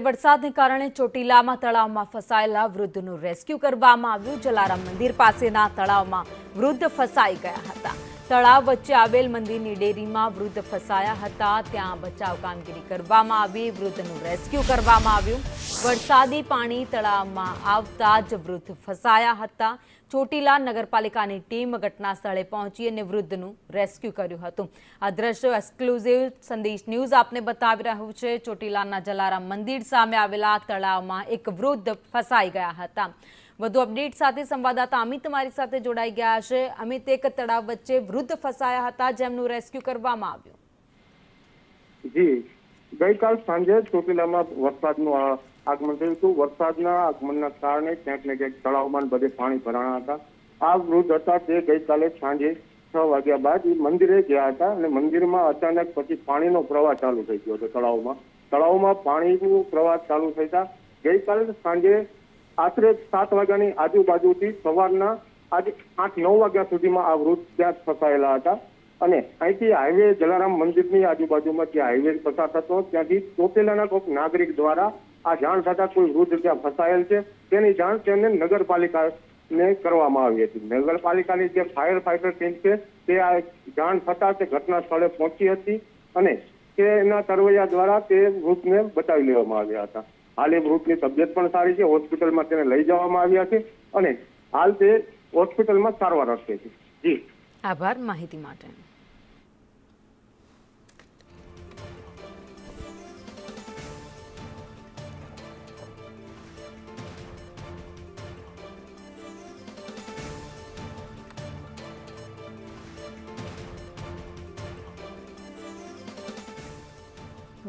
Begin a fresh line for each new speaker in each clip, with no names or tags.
વરસાદને કારણે ચોટીલામાં તળાવમાં ફસાયેલા વૃદ્ધનું રેસ્ક્યુ કરવામાં આવ્યું। જલારામ મંદિર પાસેના તળાવમાં વૃદ્ધ ફસાઈ ગયા હતા। તળાવ વચ્ચે આવેલ મંદિરની ડેરીમાં વૃદ્ધ ફસાયા હતા। ત્યાં બચાવ કામગીરી કરવામાં આવી, વૃદ્ધનું રેસ્ક્યુ કરવામાં આવ્યું। વરસાદી પાણી તળાવમાં આવતા જ વૃદ્ધ ફસાયા હતા। ચોટીલા નગરપાલિકાની ટીમ ઘટના સ્થળે પહોંચી અને વૃદ્ધનું રેસ્ક્યુ કર્યું હતું। આ દ્રશ્યો એક્સક્લુઝિવ સંદેશ ન્યૂઝ આપને બતાવી રહ્યું છે। ચોટીલાના જલારામ મંદિર સામે આવેલા તળાવમાં એક વૃદ્ધ ફસાઈ ગયા હતા। વધુ અપડેટ સાથે સંવાદદાતા અમિત અમારી સાથે જોડાઈ ગયા છે। અમિત, એક તળાવ વચ્ચે વૃદ્ધ ફસાયા હતા જેમનું રેસ્ક્યુ કરવામાં આવ્યું।
જી, ગઈકાલ સાંજે ચોટીલામાં વરસાદનું આગમન થયું હતું। વરસાદના આગમનના કારણે ક્યાંક ને ક્યાંક તળાવમાં બધે પાણી ભરાણા હતા। આ વૃદ્ધ હતા તે ગઈકાલે સાંજે 6 વાગ્યા બાદ મંદિરે ગયા હતા અને મંદિરમાં અચાનક પછી પાણીનો પ્રવાહ ચાલુ થઈ ગયો હતો। તળાવમાં પાણીનો પ્રવાહ ચાલુ થતા ગઈકાલે સાંજે આશરે 7 વાગ્યાની આજુબાજુથી સવારના આજે 8-9 વાગ્યા સુધીમાં આ વૃદ્ધ ત્યાં ફસાયેલા હતા અને અહીંથી હાઈવે જલારામ મંદિરની આજુબાજુમાં જે હાઈવે પસાર થતો ત્યાંથી ચોટીલાના કોઈક નાગરિક દ્વારા આ જાણ થતા કોઈ વૃદ્ધ ત્યાં ફસાયેલ છે તેની જાણ તેમને નગરપાલિકાને કરવામાં આવી હતી। નગરપાલિકાની જે ફાયર ફાઈટર ટીમ છે તે આ જાણ થતા તે ઘટના સ્થળે પહોંચી હતી અને તેના તરવૈયા દ્વારા તે વૃદ્ધને બચાવી લેવામાં આવ્યા હતા। હાલ એ વૃદ્ધની તબિયત પણ સારી છે, હોસ્પિટલમાં તેને લઈ જવામાં આવ્યા છે અને હાલ તે હોસ્પિટલમાં સારવાર અર્થે છે। જી,
આભાર માહિતી માટે।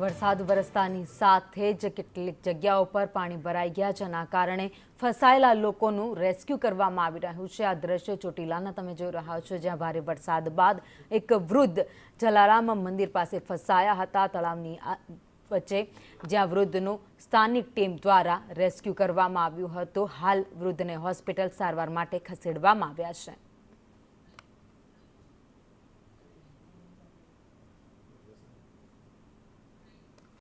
વરસાદ વરસતાની સાથે જ કેટલીક જગ્યાઓ પર પાણી ભરાઈ ગયા, જેના કારણે ફસાયેલા લોકોનું રેસ્ક્યુ કરવામાં આવી રહ્યું છે। આ દ્રશ્યો ચોટીલાના તમે જોઈ રહ્યા છો, જ્યાં ભારે વરસાદ બાદ એક વૃદ્ધ જલારામ મંદિર પાસે ફસાયા હતા તળાવની વચ્ચે, જ્યાં વૃદ્ધનું સ્થાનિક ટીમ દ્વારા રેસ્ક્યુ કરવામાં આવ્યું હતું। હાલ વૃદ્ધને હોસ્પિટલ સારવાર માટે ખસેડવામાં આવ્યા છે।